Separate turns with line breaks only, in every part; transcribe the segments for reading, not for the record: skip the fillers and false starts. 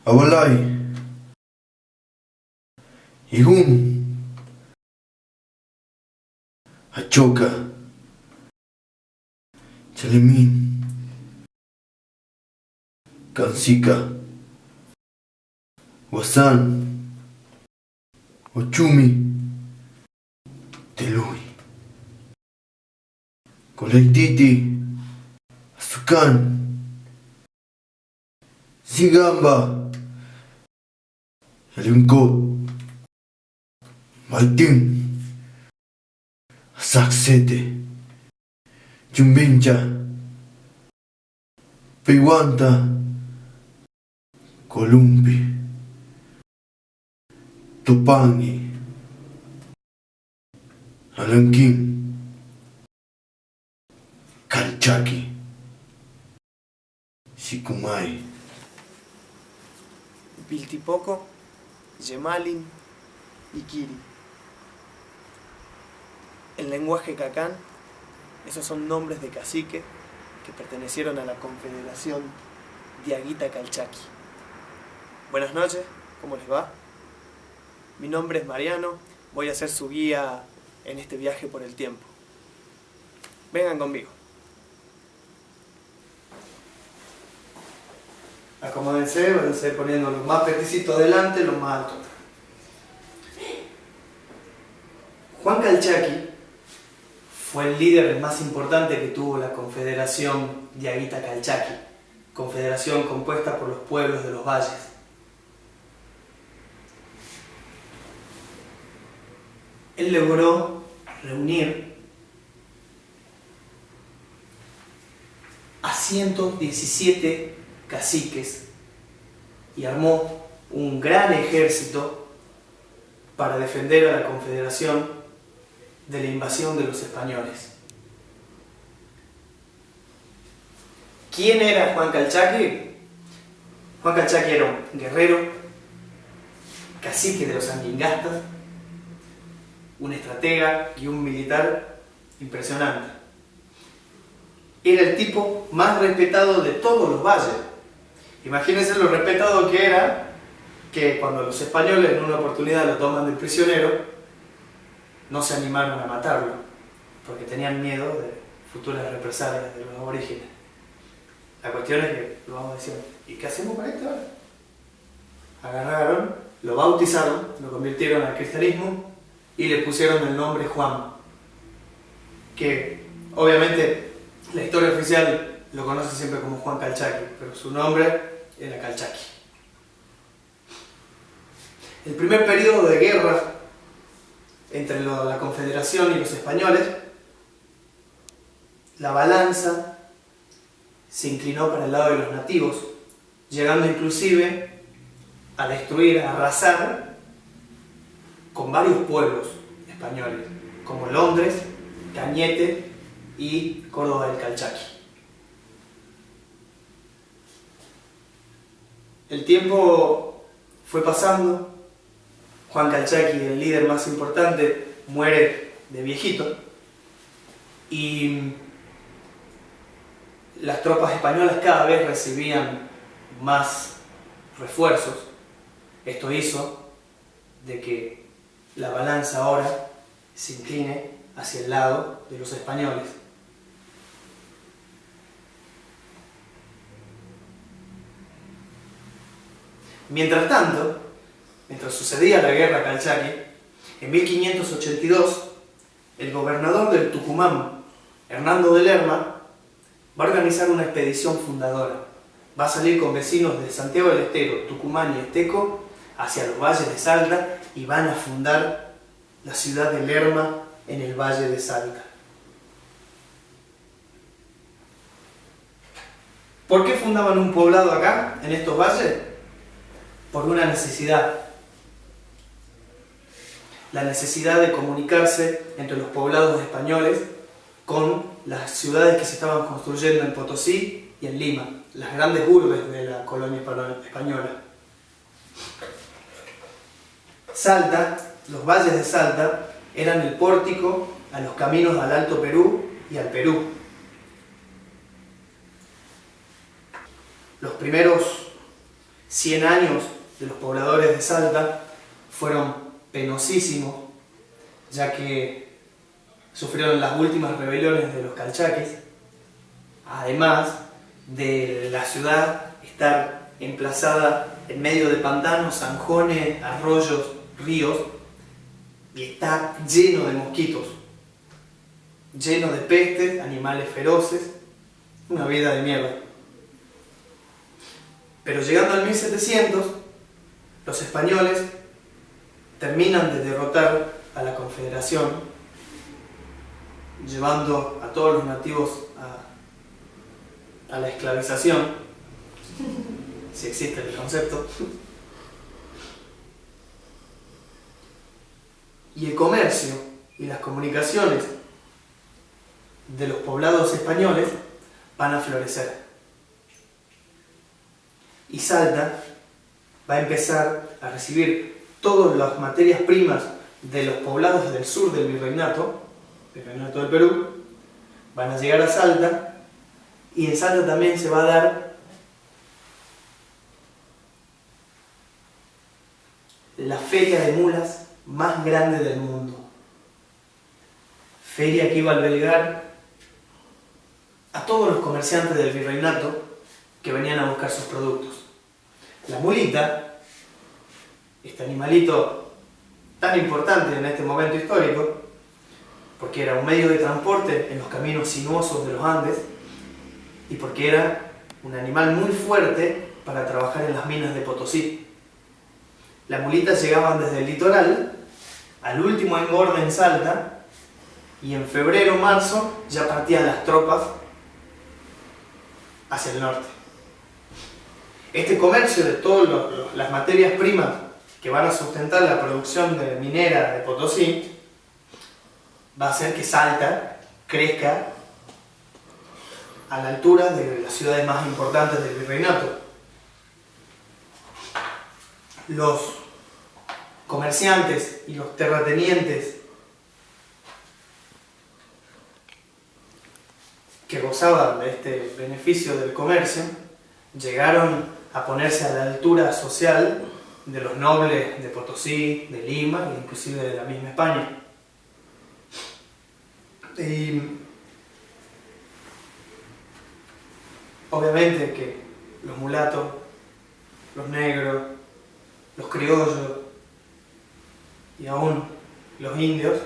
Awalay, Ihun, Achoka, Chalimin, Kansika, Wasan, Ochumi, Telui, Kolektiti, Asukan, Zigamba, Lungkot, Maitim, Saksete, Jumbincha, Piwanta, Columbi, Tupangi, Alanquín, Calchaqui, Sicumay,
Piltipoco, Yemalin y Kiri. En lenguaje cacán, esos son nombres de cacique que pertenecieron a la Confederación Diaguita Calchaqui. Buenas noches, ¿cómo les va? Mi nombre es Mariano, voy a ser su guía en este viaje por el tiempo. Vengan conmigo. Acomódense, váyanse poniendo los más peticitos delante, los más altos. Juan Calchaqui fue el líder más importante que tuvo la Confederación Diaguita Calchaqui, confederación compuesta por los pueblos de los valles. Él logró reunir a 117 caciques y armó un gran ejército para defender a la Confederación de la invasión de los españoles. ¿Quién era Juan Calchaqui? Juan Calchaqui era un guerrero, cacique de los Anguingastas, un estratega y un militar impresionante. Era el tipo más respetado de todos los valles. Imagínense lo respetado que era, que cuando los españoles en una oportunidad lo toman de prisionero, no se animaron a matarlo, porque tenían miedo de futuras represalias de los aborígenes. La cuestión es que lo vamos a decir, ¿y qué hacemos con esto ahora? Agarraron, lo bautizaron, lo convirtieron al cristianismo y le pusieron el nombre Juan, que obviamente la historia oficial lo conoce siempre como Juan Calchaqui, pero su nombre era Calchaqui. El primer periodo de guerra entre la Confederación y los españoles, la balanza se inclinó para el lado de los nativos, llegando inclusive a destruir, a arrasar con varios pueblos españoles, como Londres, Cañete y Córdoba del Calchaqui. El tiempo fue pasando. Juan Calchaqui, el líder más importante, muere de viejito y las tropas españolas cada vez recibían más refuerzos. Esto hizo de que la balanza ahora se incline hacia el lado de los españoles. Mientras tanto, mientras sucedía la guerra Calchaqui, en 1582, el gobernador del Tucumán, Hernando de Lerma, va a organizar una expedición fundadora. Va a salir con vecinos de Santiago del Estero, Tucumán y Esteco hacia los valles de Salta y van a fundar la ciudad de Lerma en el valle de Salta. ¿Por qué fundaban un poblado acá, en estos valles? Por una necesidad. La necesidad de comunicarse entre los poblados españoles con las ciudades que se estaban construyendo en Potosí y en Lima, las grandes urbes de la colonia española. Salta, los valles de Salta, eran el pórtico a los caminos al Alto Perú y al Perú. Los primeros 100 años de los pobladores de Salta fueron penosísimos, ya que sufrieron las últimas rebeliones de los calchaquis, además de la ciudad estar emplazada en medio de pantanos, zanjones, arroyos, ríos, y está lleno de mosquitos, lleno de pestes, animales feroces, una vida de mierda. Pero llegando al 1700, los españoles terminan de derrotar a la Confederación, llevando a todos los nativos a la esclavización, si existe el concepto. Y el comercio y las comunicaciones de los poblados españoles van a florecer. Y Salta va a empezar a recibir todas las materias primas de los poblados del sur del virreinato del Perú, van a llegar a Salta, y en Salta también se va a dar la feria de mulas más grande del mundo. Feria que iba a albergar a todos los comerciantes del virreinato que venían a buscar sus productos. La mulita, este animalito tan importante en este momento histórico, porque era un medio de transporte en los caminos sinuosos de los Andes, y porque era un animal muy fuerte para trabajar en las minas de Potosí. Las mulitas llegaban desde el litoral al último engorde en Salta, y en febrero o marzo ya partían las tropas hacia el norte. Este comercio de todas las materias primas que van a sustentar la producción minera de Potosí va a hacer que Salta crezca a la altura de las ciudades más importantes del virreinato. Los comerciantes y los terratenientes que gozaban de este beneficio del comercio llegaron a ponerse a la altura social de los nobles de Potosí, de Lima e inclusive de la misma España. Y obviamente que los mulatos, los negros, los criollos y aún los indios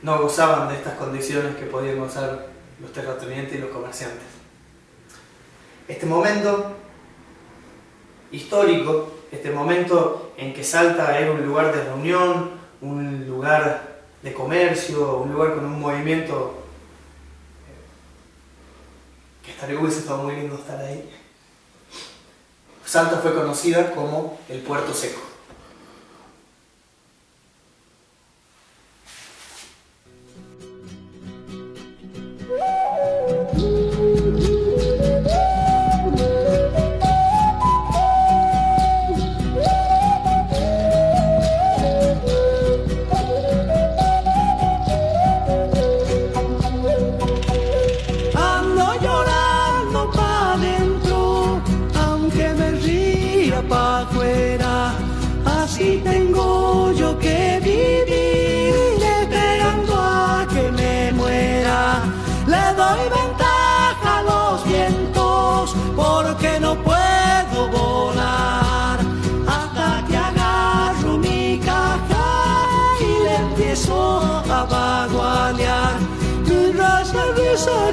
no gozaban de estas condiciones que podían gozar los terratenientes y los comerciantes. Este momento histórico, este momento en que Salta era un lugar de reunión, un lugar de comercio, un lugar con un movimiento que hubiese estado muy lindo estar ahí. Salta fue conocida como el Puerto Seco.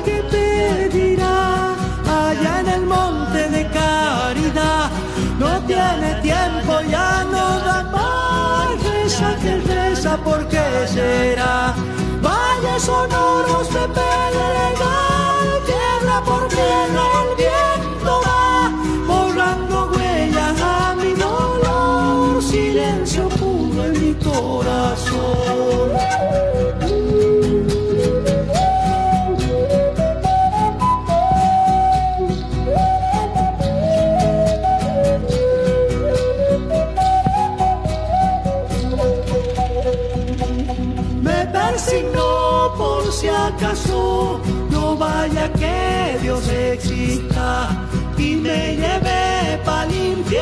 Que pedirá allá en el monte de caridad, no tiene tiempo, ya no da más, reza que reza, ¿por qué será? Valles sonoros de pedregal, piedra por piedra el viento va, borrando huellas a mi dolor, silencio puro en mi corazón. No, por si acaso no vaya que Dios exista y me lleve pa'l infierno.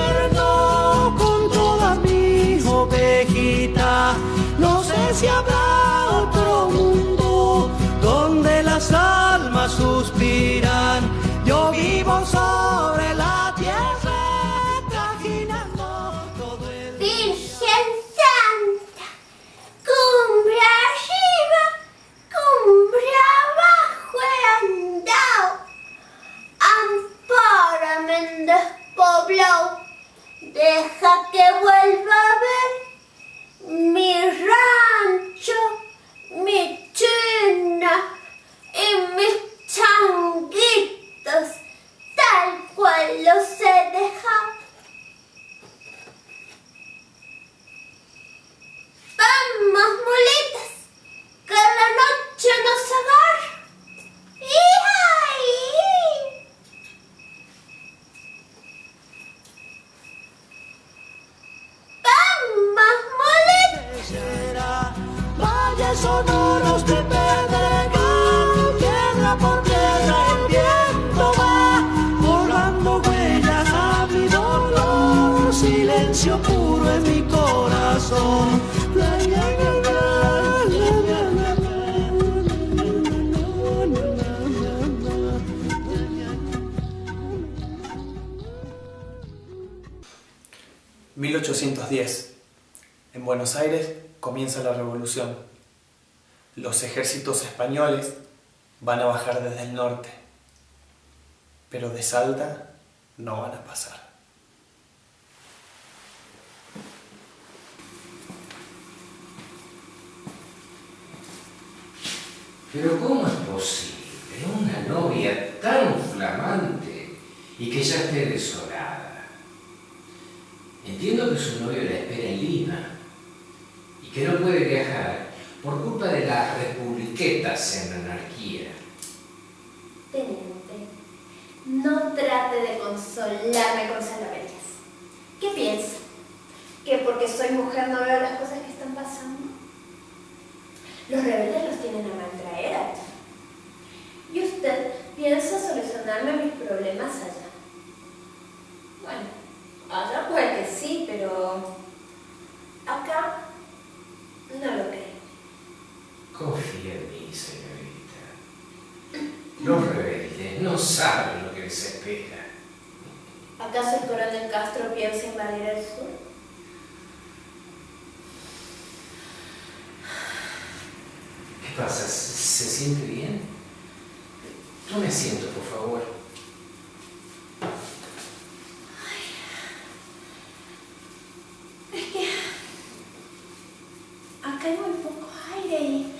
pueblo. Deja que vuelva a ver mi rancho, mi china y mis changuitos, tal cual los he dejado. Vamos, mulitas, que la noche nos agarra. ¡Ay!
Valles sonoros de pedregal, piedra por piedra el viento va, borrando huellas a mi dolor, silencio puro en mi corazón.
1810. En Buenos Aires comienza la revolución. Los ejércitos españoles van a bajar desde el norte, pero de Salta no van a pasar.
Pero ¿cómo es posible una novia tan flamante y que ya esté desolada? Entiendo que su novio la espera en Lima y que no puede viajar por culpa de las republiquetas en la anarquía.
Teniente, no trate de consolarme con salamerías. ¿Qué piensa? ¿Que porque soy mujer no veo las cosas que están pasando? Los rebeldes los tienen a maltraer. Y usted piensa solucionarme mis problemas allá. Bueno, allá puede que sí, pero acá no lo creo.
Confía en mí, señorita. Los rebeldes no saben lo que les espera.
¿Acaso el coronel Castro piensa invadir el sur?
¿Qué pasa? ¿Se siente bien? Tome asiento, por favor.
Es que acá hay muy poco aire y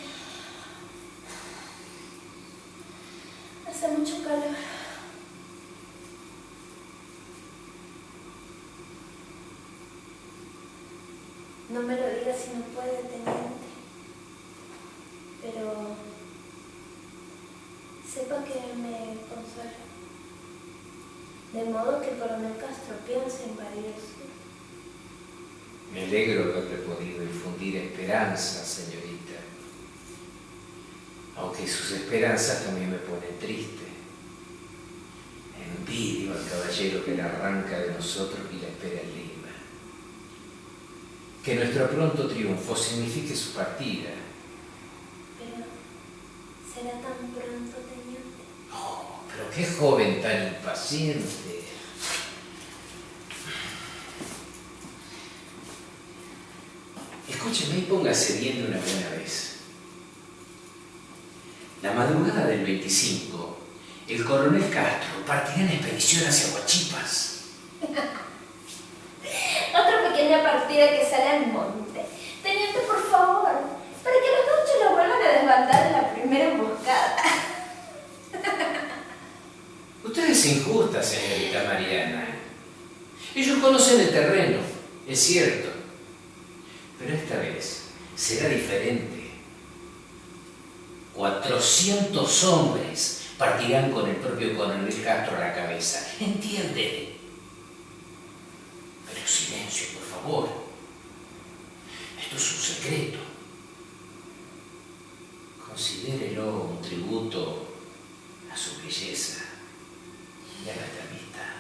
hace mucho calor. No me lo diga si no puede, teniente. Pero sepa que me consuela. De modo que el coronel Castro piensa invadir el sur.
Me alegro de haberle podido infundir esperanza, señorita. Aunque sus esperanzas también me ponen triste. Envidio al caballero que la arranca de nosotros y la espera en Lima. Que nuestro pronto triunfo signifique su partida.
Pero, ¿será tan pronto, teniente?
Oh, pero qué joven tan impaciente. Escúcheme y póngase bien de una buena vez. La madrugada del 25, el coronel Castro partirá en expedición hacia Huachipas.
Otra pequeña partida que sale al monte. Teniente, por favor, para que los gauchos lo vuelvan a desbandar en la primera emboscada.
Usted es injusta, señorita Mariana. Ellos conocen el terreno, es cierto. Pero esta vez será diferente. 400 hombres partirán con el propio coronel Castro a la cabeza. ¿Entiende? Pero silencio, por favor. Esto es un secreto. Considérelo un tributo a su belleza y a nuestra amistad.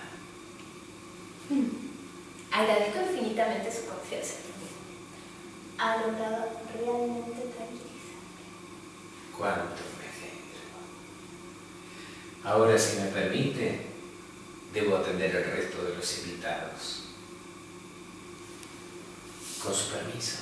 Agradezco infinitamente su confianza en mí. Ha logrado realmente tranquilizarme.
Cuánto me alegro. Ahora, si me permite, debo atender el resto de los invitados. Con su permiso.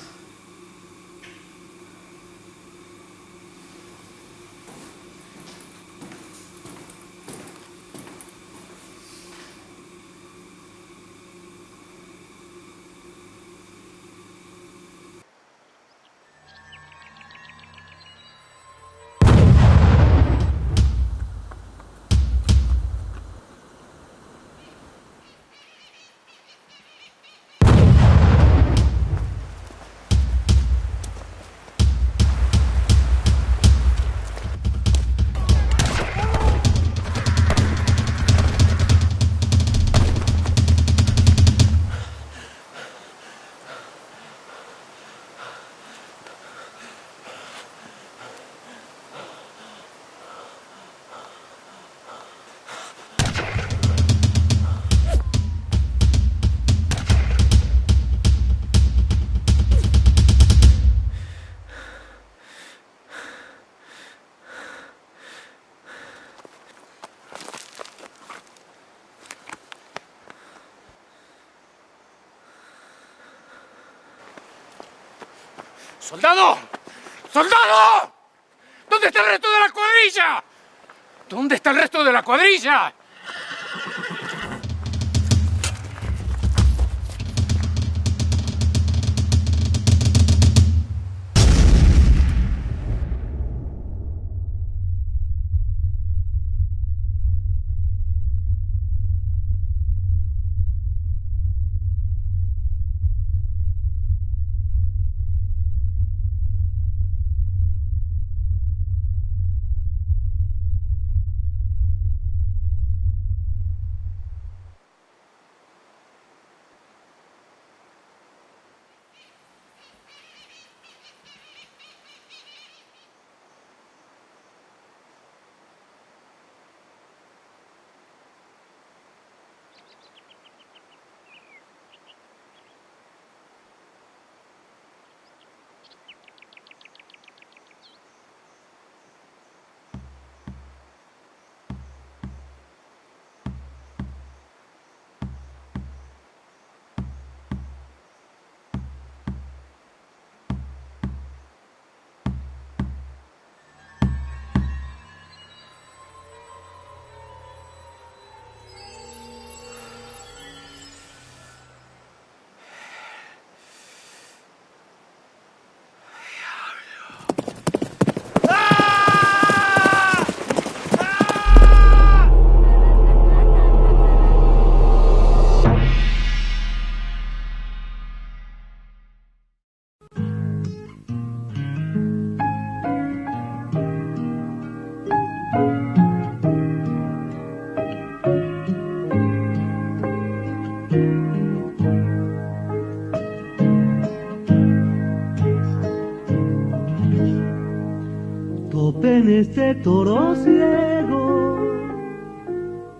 ¡Soldado! ¡Soldado! ¿Dónde está el resto de la cuadrilla? ¿Dónde está el resto de la cuadrilla?
Topen este toro ciego,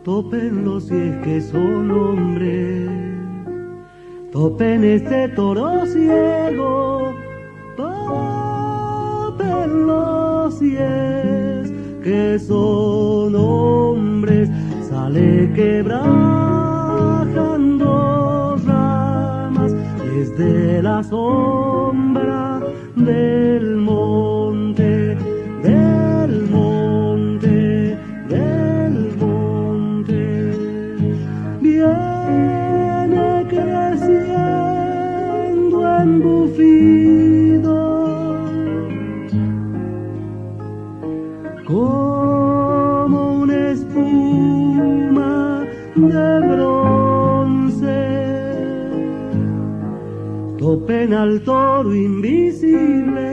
tópenlo si es que son hombres. Topen este toro ciego, tópenlo si es que son hombres. Sale quebrajando ramas desde la sombra del monte, del monte, del monte. Viene creciendo embufido como una espuma de bronce. Topen al toro invisible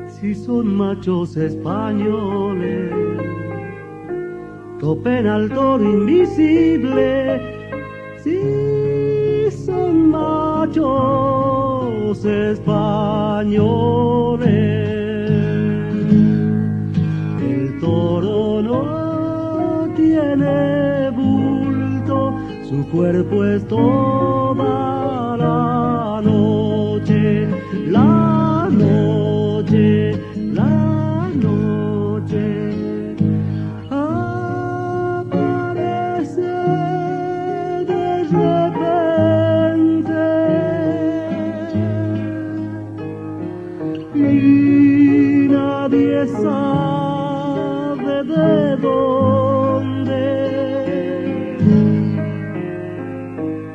si son machos españoles. Topen al toro invisible si son machos españoles. El toro no tiene bulto, su cuerpo es toda la noche, la noche, la noche. Aparece de repente y nadie sabe de dónde,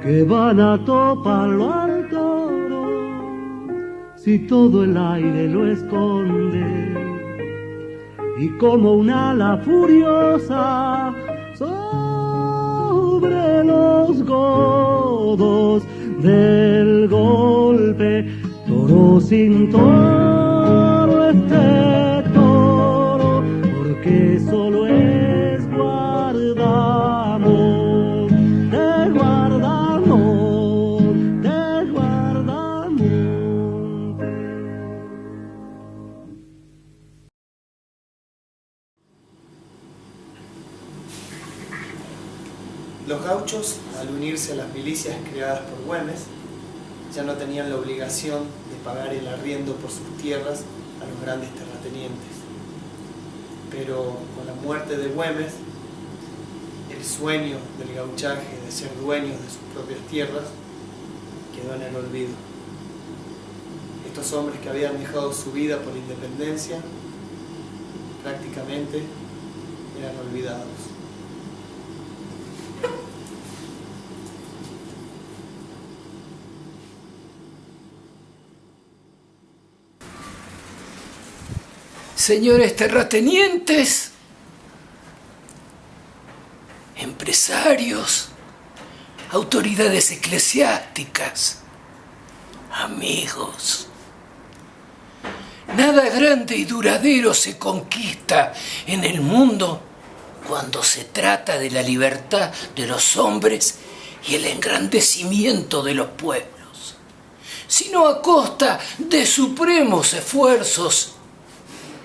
que van a toparlo al toro si todo el aire lo esconde, y como un ala furiosa sobre los godos del golpe. Toro sin toro, este toro, porque solo es guardamón, de guardamón, de guardamonte.
Los gauchos, al unirse a las milicias creadas por Güemes, ya no tenían la obligación de pagar el arriendo por sus tierras a los grandes terratenientes. Pero con la muerte de Güemes, el sueño del gauchaje de ser dueños de sus propias tierras quedó en el olvido. estos hombres que habían dejado su vida por la independencia prácticamente eran olvidados.
Señores terratenientes, empresarios, autoridades eclesiásticas, amigos. Nada grande y duradero se conquista en el mundo cuando se trata de la libertad de los hombres y el engrandecimiento de los pueblos, sino a costa de supremos esfuerzos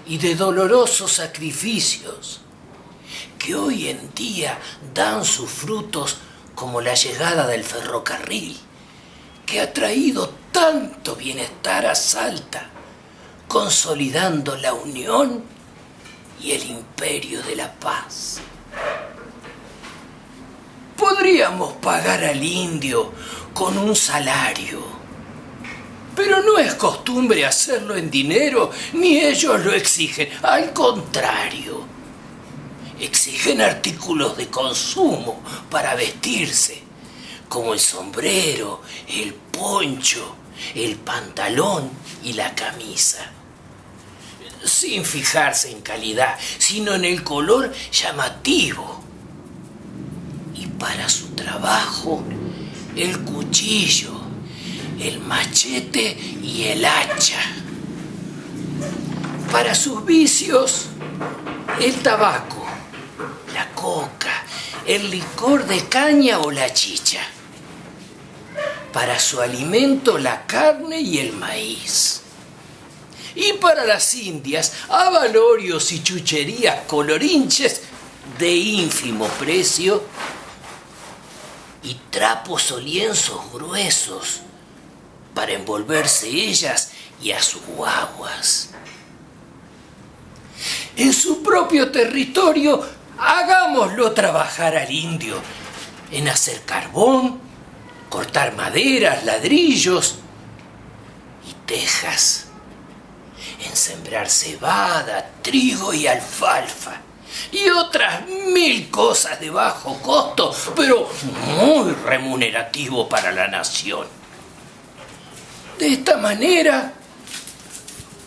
y de dolorosos sacrificios que hoy en día dan sus frutos, como la llegada del ferrocarril, que ha traído tanto bienestar a Salta, consolidando la unión y el imperio de la paz. Podríamos pagar al indio con un salario, pero no es costumbre hacerlo en dinero, ni ellos lo exigen. Al contrario, exigen artículos de consumo para vestirse, como el sombrero, el poncho, el pantalón y la camisa, sin fijarse en calidad, sino en el color llamativo. Y para su trabajo, el cuchillo, el machete y el hacha. Para sus vicios, el tabaco, la coca, el licor de caña o la chicha. Para su alimento, la carne y el maíz. Y para las indias, abalorios y chucherías colorinches de ínfimo precio y trapos o lienzos gruesos para envolverse ellas y a sus guaguas. En su propio territorio, hagámoslo trabajar al indio en hacer carbón, cortar maderas, ladrillos y tejas, en sembrar cebada, trigo y alfalfa, y otras 1000 cosas de bajo costo, pero muy remunerativo para la nación. De esta manera,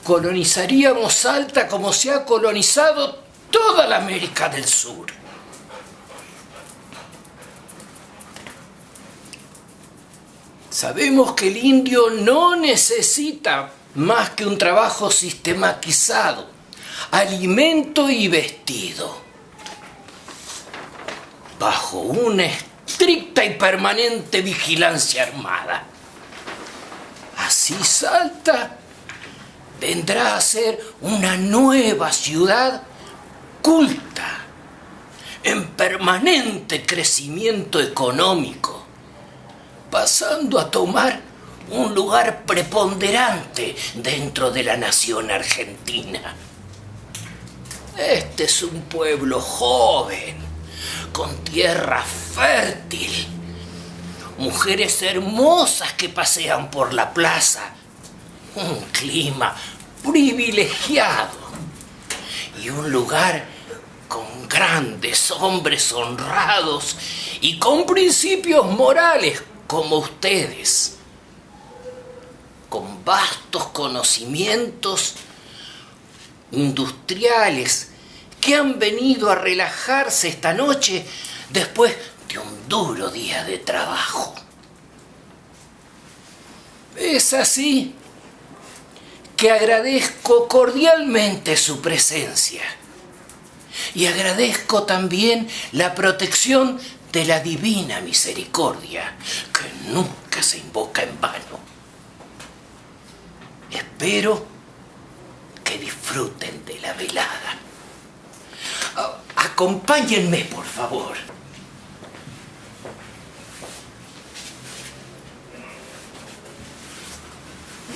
colonizaríamos Salta como se ha colonizado toda la América del Sur. Sabemos que el indio no necesita más que un trabajo sistematizado, alimento y vestido, bajo una estricta y permanente vigilancia armada. Así Salta vendrá a ser una nueva ciudad culta, en permanente crecimiento económico, pasando a tomar un lugar preponderante dentro de la nación argentina. Este es un pueblo joven, con tierra fértil, mujeres hermosas que pasean por la plaza, un clima privilegiado y un lugar con grandes hombres honrados y con principios morales como ustedes, con vastos conocimientos industriales que han venido a relajarse esta noche después de un duro día de trabajo. Es así que agradezco cordialmente su presencia y agradezco también la protección de la divina misericordia, que nunca se invoca en vano. Espero que disfruten de la velada. Acompáñenme, por favor.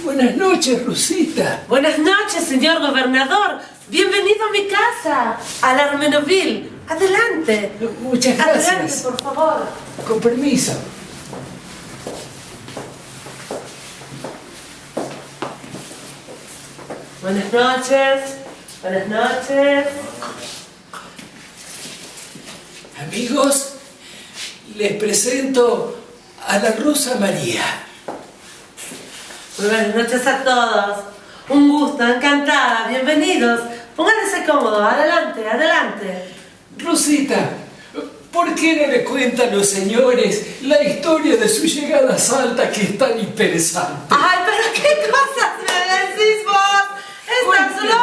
Buenas noches, Rosita.
Buenas noches, señor gobernador. Bienvenido a mi casa, al Armenoville. Adelante.
Muchas gracias.
Adelante, por favor.
Con permiso.
Buenas noches. Buenas noches.
Amigos, les presento a la Rosa María.
Muy buenas noches a todos. Un gusto, encantada. Bienvenidos. Pónganse cómodos. Adelante, adelante.
Rosita, ¿por qué no le cuentan a los señores la historia de su llegada a Salta, que es tan interesante?
¡Ay, pero qué cosas me decís vos! ¡Estás loco!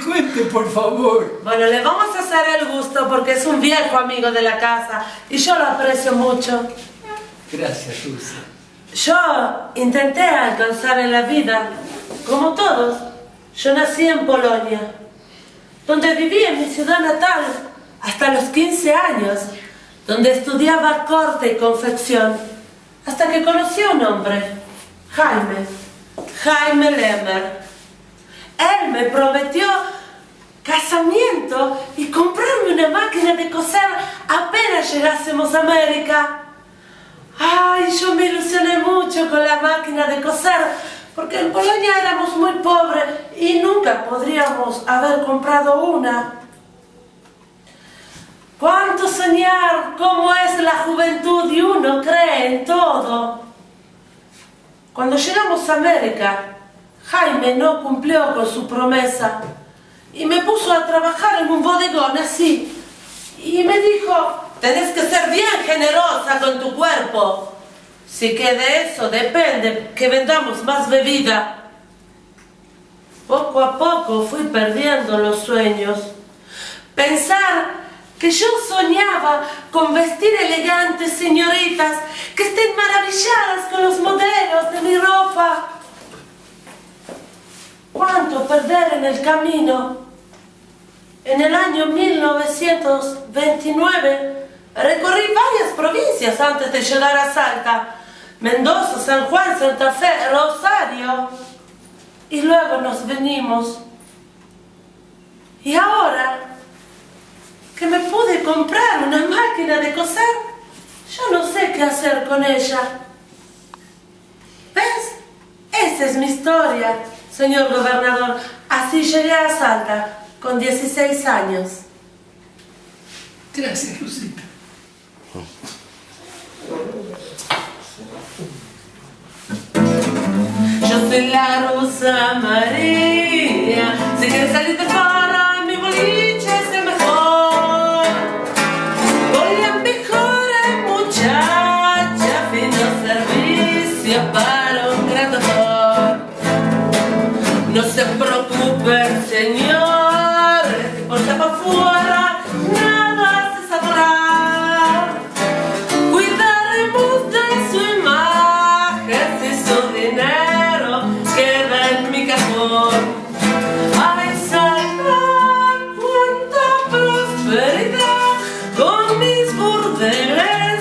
Cuente, por favor.
Bueno, le vamos a hacer el gusto porque es un viejo amigo de la casa y yo lo aprecio mucho.
Gracias, Rosa.
Yo intenté alcanzar en la vida, como todos. Yo nací en Polonia, donde viví en mi ciudad natal hasta los 15 años, donde estudiaba corte y confección, hasta que conocí a un hombre, Jaime Lemmer. Él me prometió casamiento y comprarme una máquina de coser apenas llegásemos a América. Ay, yo me ilusioné mucho con la máquina de coser, porque en Polonia éramos muy pobres y nunca podríamos haber comprado una. ¿Cuánto soñar? ¿Cómo es la juventud? Y uno cree en todo. Cuando llegamos a América, Jaime no cumplió con su promesa y me puso a trabajar en un bodegón así. Y me dijo: tenés que ser bien generosa con tu cuerpo, si que de eso depende que vendamos más bebida. Poco a poco fui perdiendo los sueños. Pensar que yo soñaba con vestir elegantes señoritas que estén maravilladas con los modelos de mi ropa. ¿Cuánto perder en el camino? En el año 1929 recorrí varias provincias antes de llegar a Salta: Mendoza, San Juan, Santa Fe, Rosario. Y luego nos venimos. Y ahora que me pude comprar una máquina de coser, yo no sé qué hacer con ella. ¿Ves? Esa es mi historia, señor gobernador. Así llegué a Salta, con 16 años.
Gracias, Rosita.
Yo soy la Rosa María. Si quieres salir de farra, mi boliche es el mejor. Voy a mejor muchacha, fino servicio para un gran doctor. No se preocupe, señor, que por para afuera nada se sabrá. Cuidaremos de su imagen si su dinero queda en mi cajón. Ay, Salta, cuánta prosperidad, con mis burdeles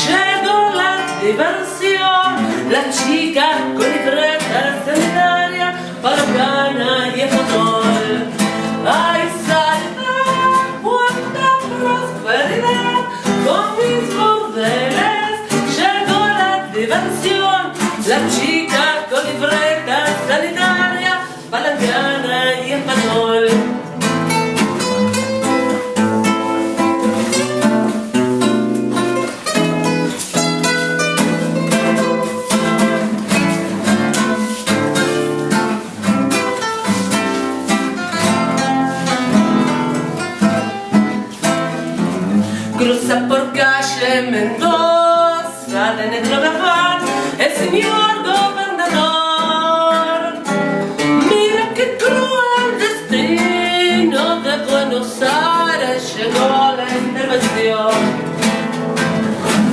llegó la diversión. La chica con libreta sanitaria para Gana y Ecuador. Ay, Salta, cuánta prosperidad, con mis burdeles llegó la diversión. La chica con libreta sanitaria para Gana y Ecuador. Cruza por calle Mendoza de negro gafán el señor gobernador. Mira qué cruel destino, de Buenos Aires llegó la intervención.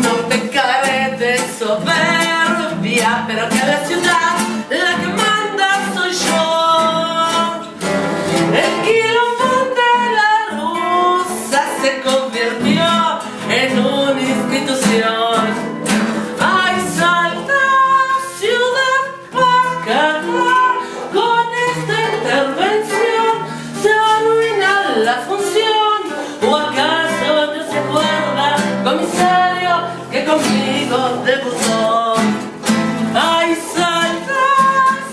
No pecaré de soberbia, pero que la ciudad la que manda soy yo. El quilombo de la Rusa se convirtió en una institución. Ay, Salta, ciudad pagana, con esta intervención se arruina la función. ¿O acaso no se acuerda, comisario, que conmigo debutó? Ay, Salta,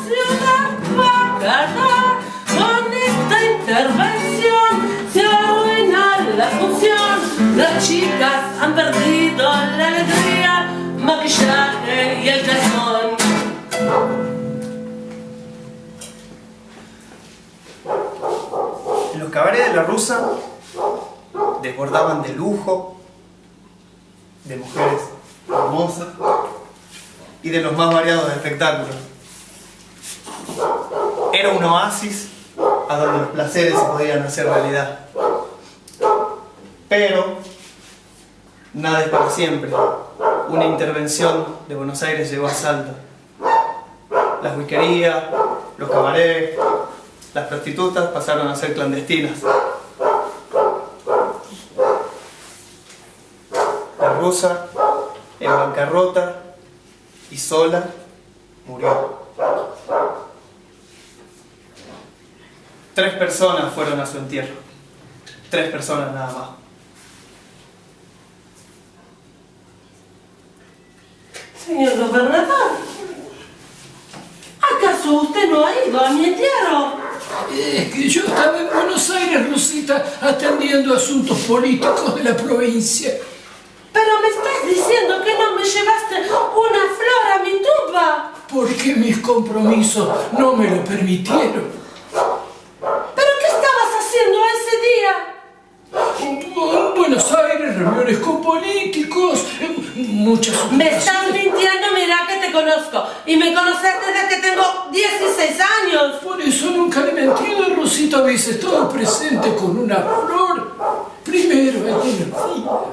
ciudad pagana, las chicas han perdido la alegría, maquillaje y el calzón.
Los cabarets de la Rusa desbordaban de lujo, de mujeres hermosas y de los más variados espectáculos. Era un oasis a donde los placeres se podían hacer realidad. Pero nada es para siempre. Una intervención de Buenos Aires llegó a Salta. Las whiskerías, los cabarets, las prostitutas pasaron a ser clandestinas. La Rusa, en bancarrota y sola, murió. 3 personas fueron a su entierro. 3 personas nada más.
Señor gobernador, ¿acaso usted no ha ido a mi entierro?
Es que yo estaba en Buenos Aires, Rosita, atendiendo asuntos políticos de la provincia.
Pero me estás diciendo que no me llevaste una flor a mi tumba.
Porque mis compromisos no me lo permitieron.
¿Pero qué estabas haciendo ese día?
En Buenos Aires, reuniones con políticos, muchas...
Me estás mintiendo, mira que te conozco. Y me conoces desde que tengo 16 años.
Por eso nunca le he mentido, Rosita, habéis estado presente con una flor. Primero en una fila.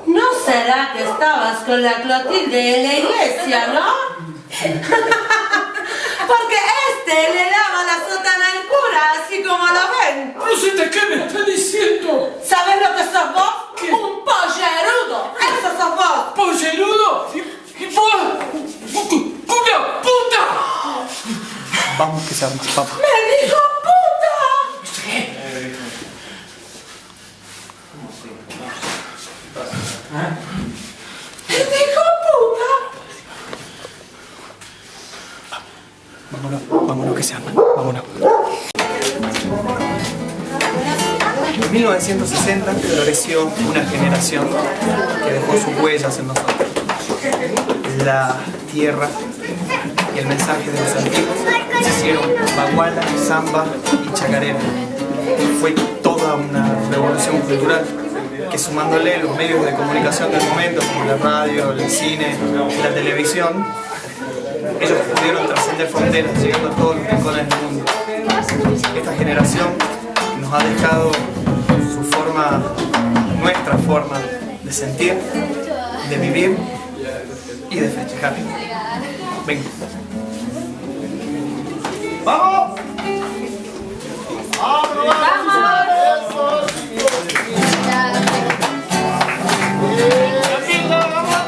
¿No será que estabas con la Clotilde en la iglesia, no? Porque le lava la sotana al cura, así como lo ven.
Rosita, ¿qué me está diciendo?
¿Sabes lo que sos vos?
¿Qué?
Un pollerudo. Eso sos vos.
¿Pollerudo? ¿Y vos? ¡Una puta!
Vamos que se arma, vamos.
¡Me dijo puta! ¡Me dijo puta!
Vámonos que se arma, vámonos. En 1960 floreció una generación que dejó sus huellas en nosotros. La tierra y el mensaje de los antiguos se hicieron baguala, samba y chacarera. Fue toda una revolución cultural que, sumándole los medios de comunicación del momento como la radio, el cine, la televisión, ellos pudieron trascender fronteras, llegando a todos los rincones del mundo. Esta generación nos ha dejado su forma, nuestra forma de sentir, de vivir y de festejar. Venga. ¡Vamos!
Se enamora.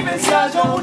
me ensayo